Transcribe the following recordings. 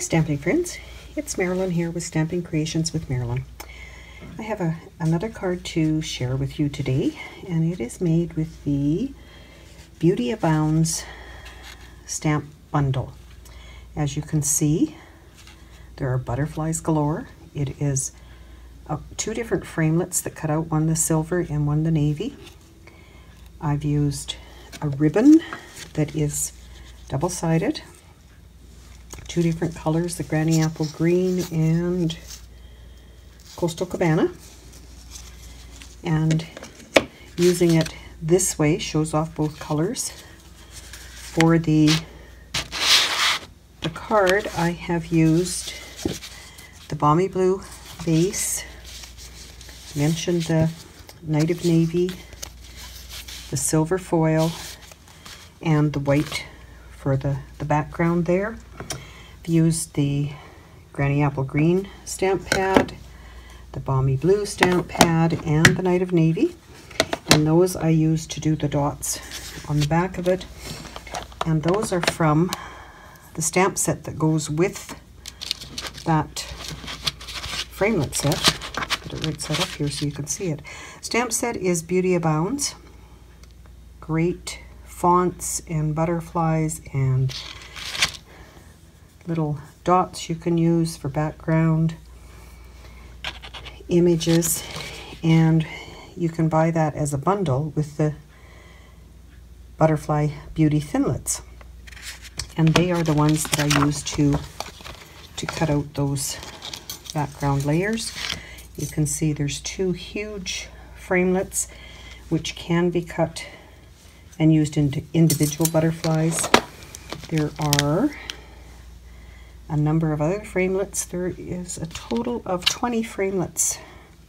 stamping friends, it's Marilyn here with Stamping Creations with Marilyn. I have another card to share with you today, and it is made with the Beauty Abounds stamp bundle. As you can see, there are butterflies galore. It is two different framelits that cut out, one the silver and one the navy. I've used a ribbon that is double-sided, two different colors, the Granny Apple Green and Coastal Cabana, and using it this way shows off both colors. For the card, I have used the Balmy Blue base, mentioned the Night of Navy, the silver foil, and the white for the background there. I've used the Granny Apple Green stamp pad, the Balmy Blue stamp pad, and the Night of Navy. And those I used to do the dots on the back of it. And those are from the stamp set that goes with that framelit set. Put it right side up here so you can see it. Stamp set is Beauty Abounds. Great fonts and butterflies and little dots you can use for background images, and you can buy that as a bundle with the Butterfly Beauty Thinlits, and they are the ones that I use to cut out those background layers. You can see there's two huge framelits which can be cut and used into individual butterflies. There are a number of other framelits. There is a total of 20 framelits,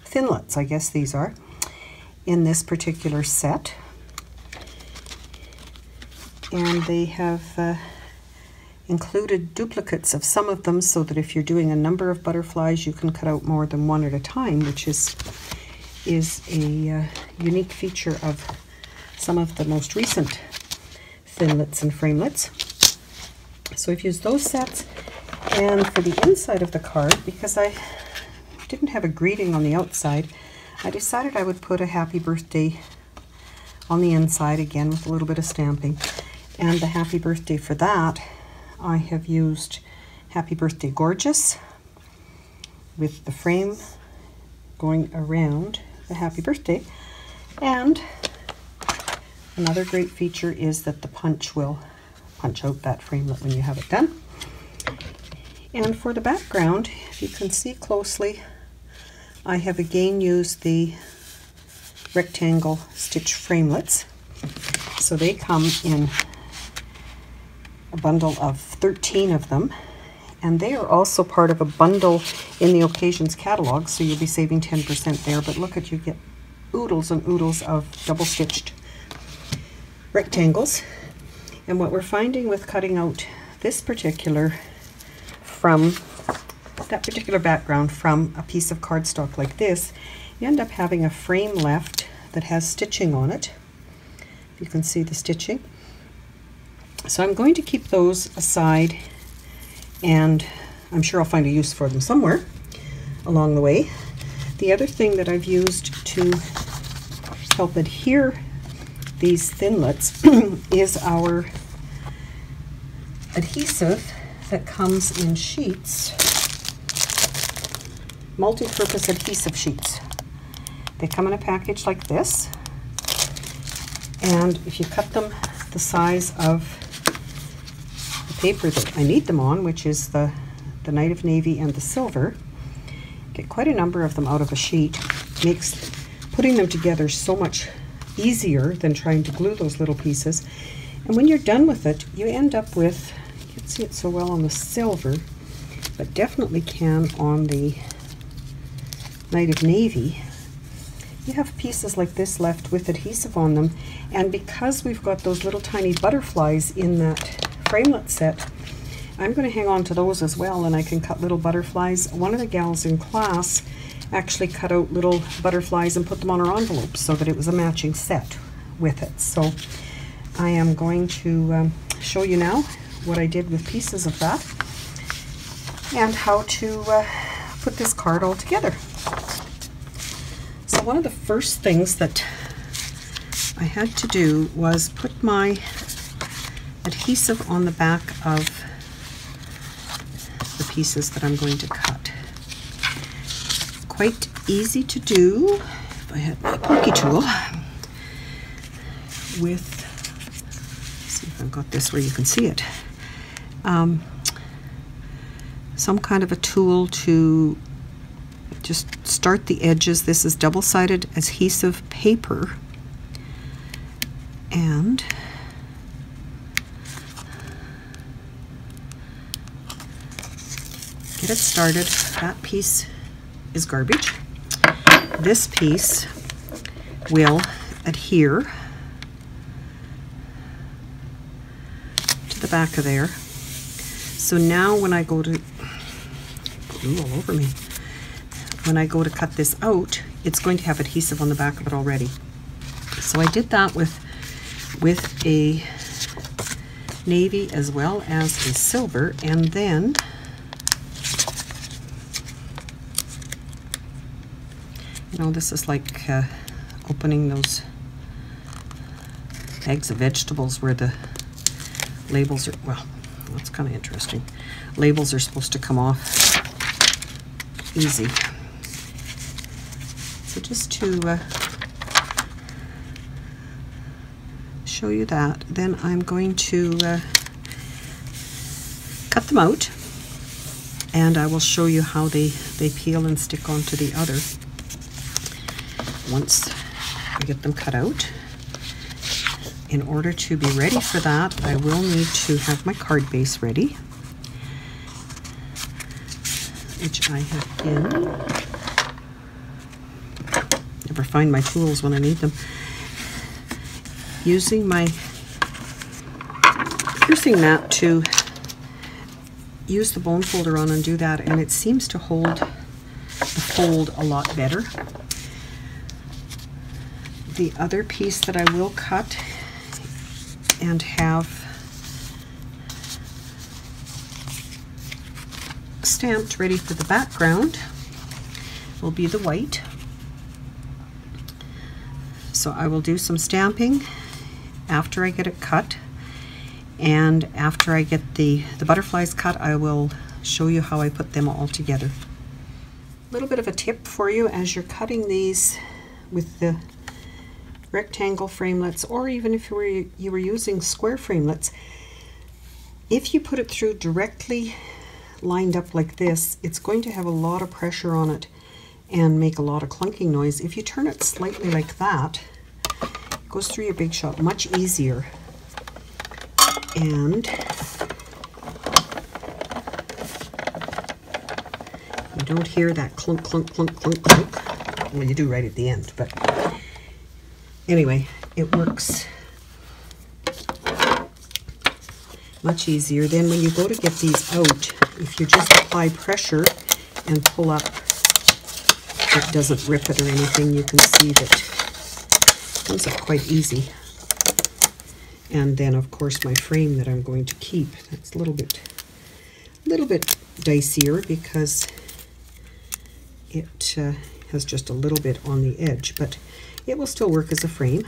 Thinlits I guess these are, in this particular set. And they have included duplicates of some of them so that if you're doing a number of butterflies you can cut out more than one at a time, which is a unique feature of some of the most recent Thinlits and framelits. So I've used those sets. And for the inside of the card, because I didn't have a greeting on the outside, I decided I would put a happy birthday on the inside, again with a little bit of stamping. And the happy birthday for that, I have used Happy Birthday Gorgeous with the frame going around the happy birthday. And another great feature is that the punch will punch out that framelit when you have it done. And for the background, if you can see closely, I have again used the rectangle stitch framelits. So they come in a bundle of 13 of them, and they are also part of a bundle in the Occasions catalog, so you'll be saving 10% there. But look at, you get oodles and oodles of double stitched rectangles. And what we're finding with cutting out this particular from that particular background from a piece of cardstock like this, you end up having a frame left that has stitching on it. You can see the stitching. So I'm going to keep those aside, and I'm sure I'll find a use for them somewhere along the way. The other thing that I've used to help adhere these Thinlits is our adhesive that comes in sheets, multi-purpose adhesive sheets. They come in a package like this, and if you cut them the size of the paper that I need them on, which is the Night of Navy and the silver, get quite a number of them out of a sheet. Makes putting them together so much easier than trying to glue those little pieces. And when you're done with it, you end up with, you can't see it so well on the silver, but definitely can on the Night of Navy. You have pieces like this left with adhesive on them, and because we've got those little tiny butterflies in that framelit set, I'm going to hang on to those as well, and I can cut little butterflies. One of the gals in class actually cut out little butterflies and put them on her envelopes so that it was a matching set with it. So I am going to show you now what I did with pieces of that. and how to put this card all together. So one of the first things that I had to do was put my adhesive on the back of the pieces that I'm going to cut. Quite easy to do if I had my pokey tool with, see if I've got this where you can see it, some kind of a tool to just start the edges. This is double-sided adhesive paper, and get it started. That piece is garbage. This piece will adhere to the back of there. So now when I go to, glue all over me, when I go to cut this out, it's going to have adhesive on the back of it already. So I did that with a navy as well as a silver, and then you know, this is like opening those bags of vegetables where the labels are, well, that's kind of interesting. Labels are supposed to come off easy. So just to show you that, then I'm going to cut them out, and I will show you how they peel and stick onto the other. Once I get them cut out, in order to be ready for that, I will need to have my card base ready, which I have in. Never find my tools when I need them. Using my piercing mat to use the bone folder on and do that, and it seems to hold the fold a lot better. The other piece that I will cut and have stamped ready for the background will be the white. So I will do some stamping after I get it cut, and after I get the butterflies cut, I will show you how I put them all together. A little bit of a tip for you as you're cutting these with the rectangle framelits, or even if you were using square framelits, if you put it through directly lined up like this, it's going to have a lot of pressure on it and make a lot of clunking noise. If you turn it slightly like that, it goes through your big shot much easier, and you don't hear that clunk, clunk, clunk, clunk, clunk. Well, you do right at the end, but anyway, it works much easier. Then when you go to get these out, if you just apply pressure and pull up, it doesn't rip it or anything. You can see that it comes up quite easy. And then of course my frame that I'm going to keep, that's a little bit dicier because it has just a little bit on the edge, but it will still work as a frame.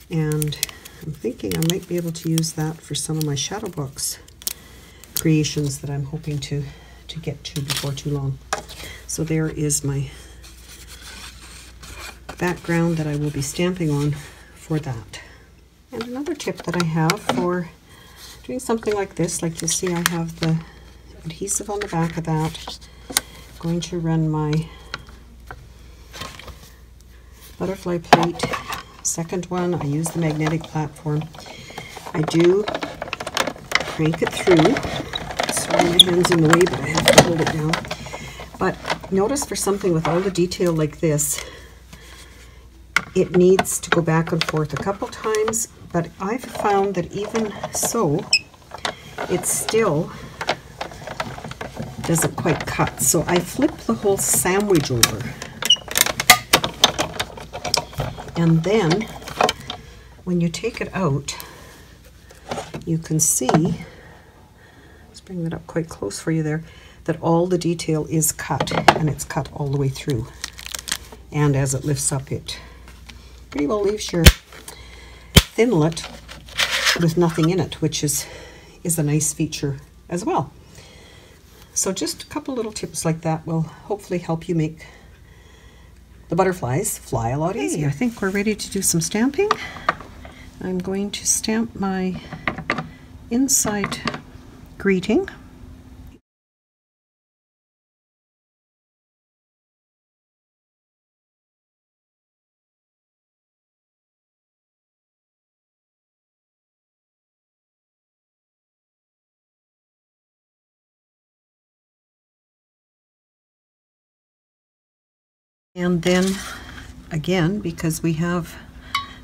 And I'm thinking I might be able to use that for some of my shadow box creations that I'm hoping to get to before too long. So there is my background that I will be stamping on for that. And another tip that I have for doing something like this, like you see I have the adhesive on the back of that. I'm going to run my butterfly plate. Second one, I use the magnetic platform. I do crank it through. Sorry, my hand's in the way, but I have to hold it down. But notice for something with all the detail like this, it needs to go back and forth a couple times, but I've found that even so, it still doesn't quite cut. So I flip the whole sandwich over. And then when you take it out, you can see, let's Just bring that up quite close for you there, that all the detail is cut, and it's cut all the way through. And as it lifts up, it pretty well leaves your Thinlit with nothing in it, which is a nice feature as well. So just a couple little tips like that will hopefully help you make the butterflies fly a lot easier. I think we're ready to do some stamping. I'm going to stamp my inside greeting. And then again, because we have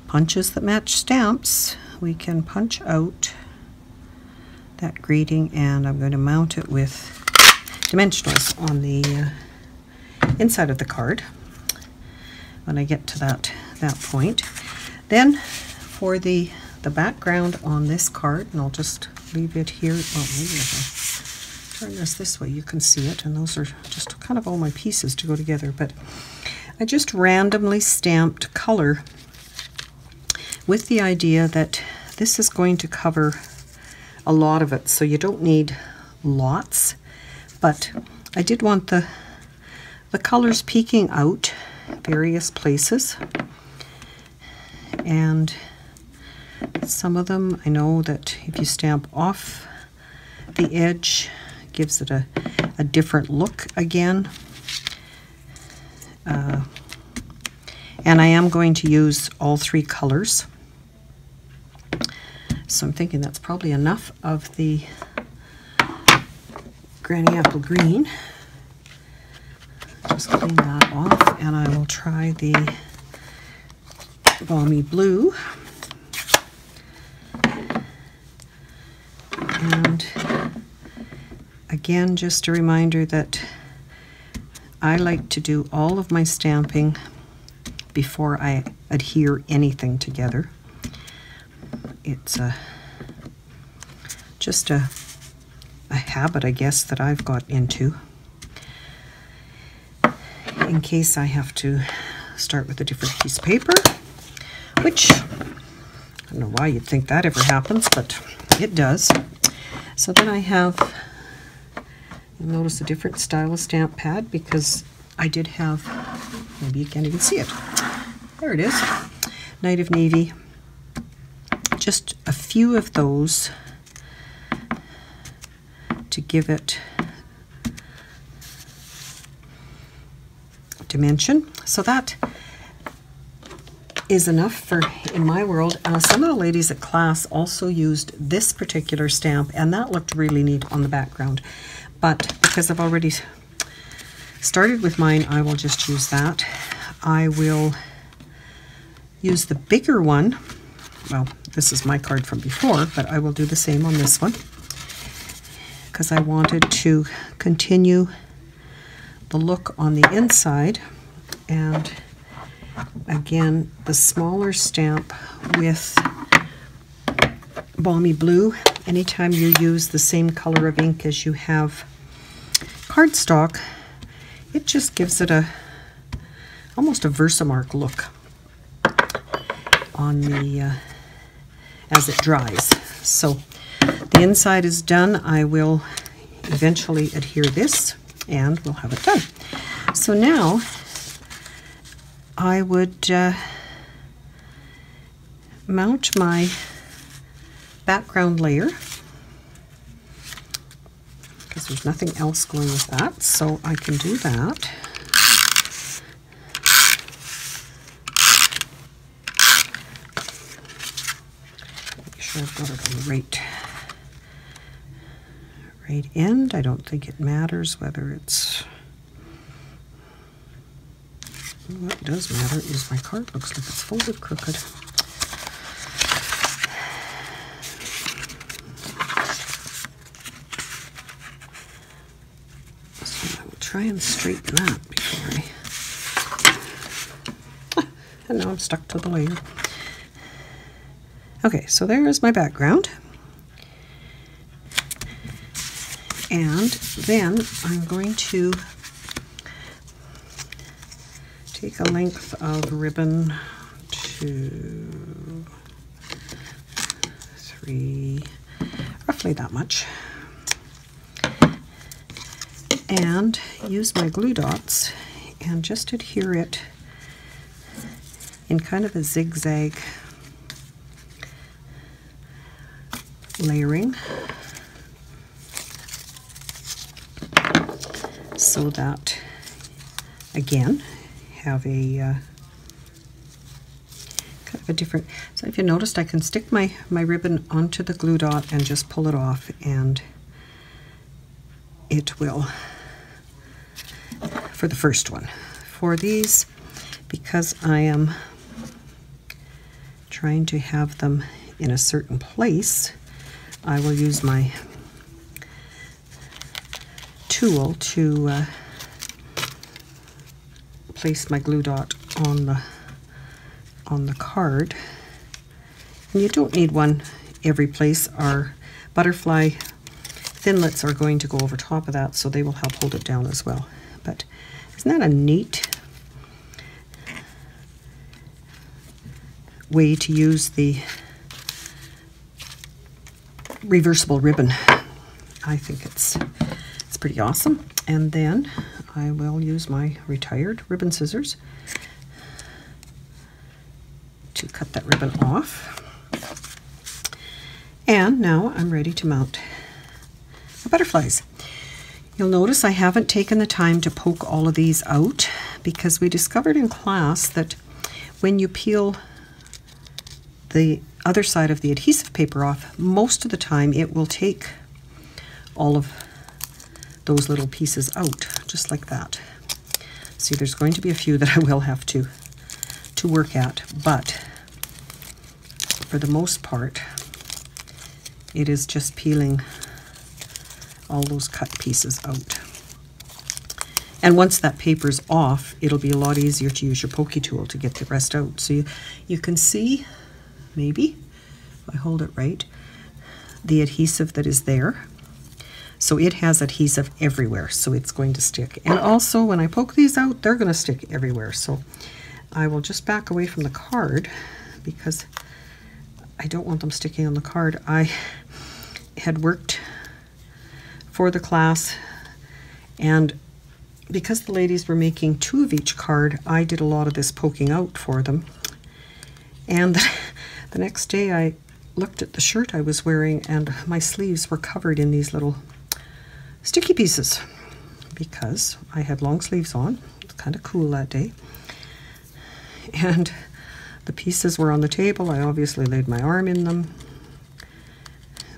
punches that match stamps, we can punch out that greeting, and I'm going to mount it with dimensionals on the inside of the card when I get to that point. Then for the background on this card, and I'll just leave it here. Oh, maybe if I turn this way you can see it, and those are just kind of all my pieces to go together, but I just randomly stamped color with the idea that this is going to cover a lot of it, so you don't need lots, but I did want the colors peeking out various places, and some of them I know that if you stamp off the edge, it gives it a different look again. And I am going to use all three colors. So I'm thinking that's probably enough of the Granny Apple Green. Just clean that off, and I will try the Balmy Blue. And again, just a reminder that I like to do all of my stamping before I adhere anything together. It's just a habit, I guess, that I've got into, in case I have to start with a different piece of paper, which I don't know why you'd think that ever happens, but it does. So then I have, you'll notice a different style of stamp pad, because I did have, maybe you can't even see it. There it is. Night of Navy. Just a few of those to give it dimension. So that is enough for in my world. Some of the ladies at class also used this particular stamp, and that looked really neat on the background. But because I've already started with mine, I will just use that. I will use the bigger one. Well, this is my card from before, but I will do the same on this one, because I wanted to continue the look on the inside. And again, the smaller stamp with Balmy Blue, anytime you use the same color of ink as you have cardstock, it just gives it almost a Versamark look on the as it dries. So the inside is done. I will eventually adhere this, and we'll have it done. So now I would mount my background layer, because there's nothing else going with that, so I can do that. Make sure I've got it on the right end. I don't think it matters whether it's... What does matter is my card looks like it's folded crooked. So I will try and straighten that before I... And now I'm stuck to the layer. Okay, so there is my background. And then I'm going to take a length of ribbon, 2, 3, roughly that much, and use my glue dots and just adhere it in kind of a zigzag layering, so that, again, have a kind of a different, so if you noticed, I can stick my ribbon onto the glue dot and just pull it off, and it will, for the first one. For these, because I am trying to have them in a certain place, I will use my tool to place my glue dot on the card. And you don't need one every place. Our butterfly Thinlits are going to go over top of that, so they will help hold it down as well. But isn't that a neat way to use the reversible ribbon? I think it's pretty awesome. And then I will use my retired ribbon scissors to cut that ribbon off. And now I'm ready to mount the butterflies. You'll notice I haven't taken the time to poke all of these out, because we discovered in class that when you peel the other side of the adhesive paper off, most of the time it will take all of those little pieces out, just like that. See, there's going to be a few that I will have to work at, but for the most part, it is just peeling all those cut pieces out. And once that paper's off, it'll be a lot easier to use your pokey tool to get the rest out. So you can see, maybe, if I hold it right, the adhesive that is there. So it has adhesive everywhere, so it's going to stick. And also, when I poke these out, they're going to stick everywhere. So I will just back away from the card, because I don't want them sticking on the card. I had worked for the class, and because the ladies were making 2 of each card, I did a lot of this poking out for them. And the next day I looked at the shirt I was wearing, and my sleeves were covered in these little sticky pieces, because I had long sleeves on. It was kind of cool that day. And the pieces were on the table. I obviously laid my arm in them.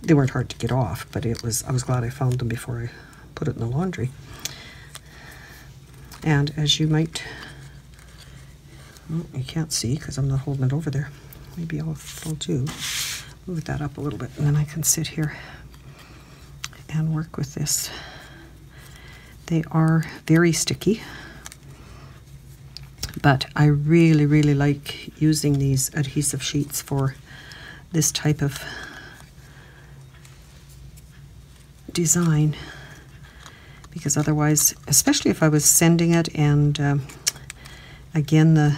They weren't hard to get off, but I was glad I found them before I put it in the laundry. And as you might, well, you can't see because I'm not holding it over there. Maybe I'll do, move that up a little bit, and then I can sit here and work with this. They are very sticky, but I really, really like using these adhesive sheets for this type of design, because otherwise, especially if I was sending it, and again, the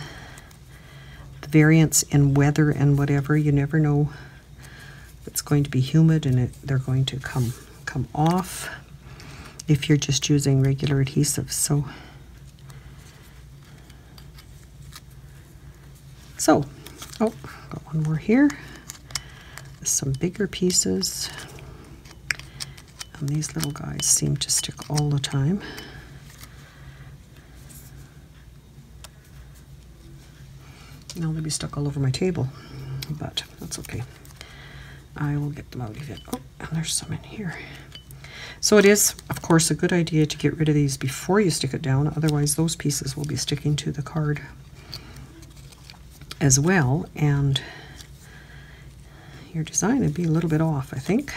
variance in weather and whatever, you never know if it's going to be humid and they're going to come off if you're just using regular adhesive. So oh, got one more here. Some bigger pieces. And these little guys seem to stick all the time. Now they'll be stuck all over my table, but that's okay. I will get them out of it. Oh, and there's some in here. So it is, of course, a good idea to get rid of these before you stick it down, otherwise those pieces will be sticking to the card as well, and your design would be a little bit off, I think.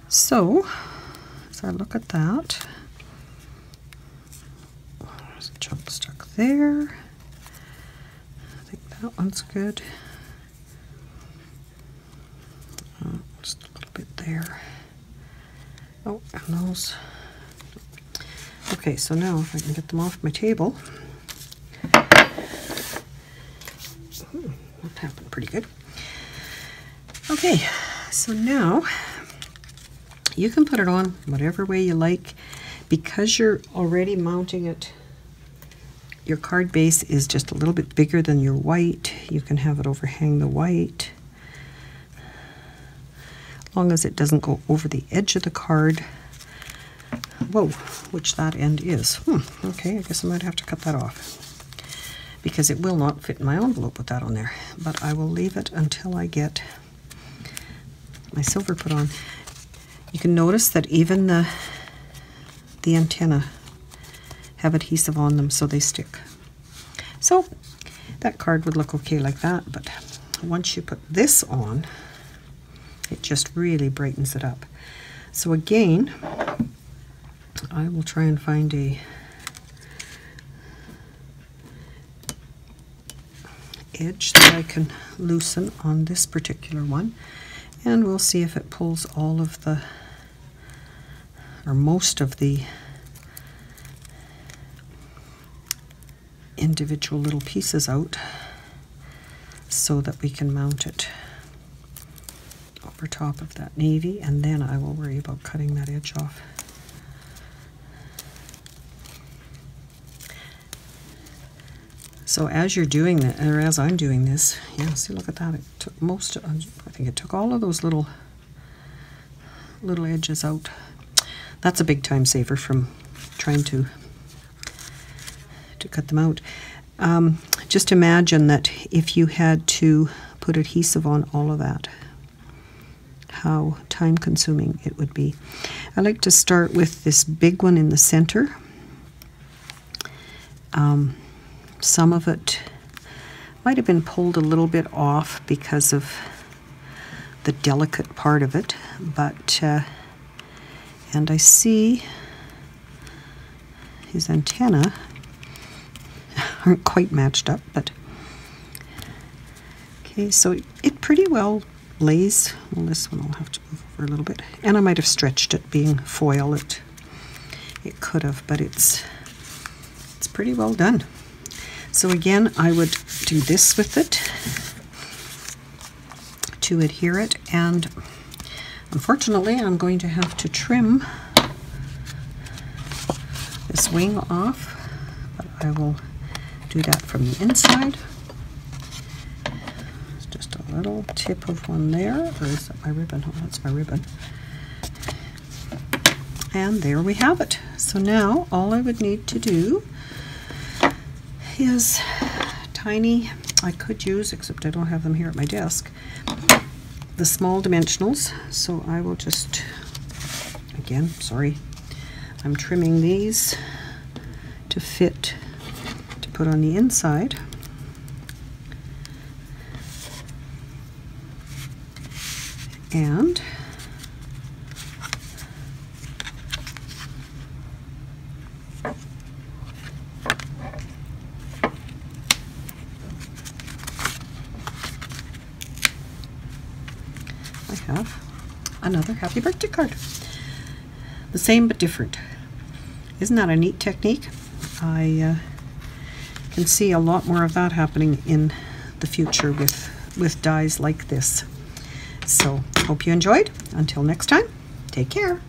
So, as I look at that, there's a chunk stuck there. I think that one's good. Just a little bit there. Oh, and those. Okay, so now if I can get them off my table. That happened pretty good. Okay, so now you can put it on whatever way you like. Because you're already mounting it, your card base is just a little bit bigger than your white. You can have it overhang the white. As long as it doesn't go over the edge of the card. Whoa, which that end is. Okay, I guess I might have to cut that off, because it will not fit in my envelope with that on there. But I will leave it until I get my silver put on. You can notice that even the antenna have adhesive on them, so they stick. So that card would look okay like that, but once you put this on, it just really brightens it up. So again, I will try and find a edge that I can loosen on this particular one, and we'll see if it pulls all of the, or most of the individual little pieces out, so that we can mount it over top of that navy, and then I will worry about cutting that edge off. So as you're doing that, or as I'm doing this, yeah, see, look at that. It took most of, I think it took all of those little edges out. That's a big time saver from trying to cut them out. Just imagine that if you had to put adhesive on all of that, how time consuming it would be. I like to start with this big one in the center. Some of it might have been pulled a little bit off because of the delicate part of it, but and I see his antenna aren't quite matched up, but okay, so it pretty well lays. Well, this one I'll have to move over a little bit, and I might have stretched it, being foil. It could have, but it's pretty well done. So again, I would do this with it to adhere it, and unfortunately I'm going to have to trim this wing off, but I will do that from the inside. It's just a little tip of one there, or is that my ribbon? Oh, that's my ribbon. And there we have it. So now all I would need to do is tiny, I could use, except I don't have them here at my desk, the small dimensionals. So I will just, again, sorry, I'm trimming these to fit, to put on the inside. And I have another happy birthday card. The same but different. Isn't that a neat technique? I can see a lot more of that happening in the future with dies like this. So hope you enjoyed. Until next time, take care.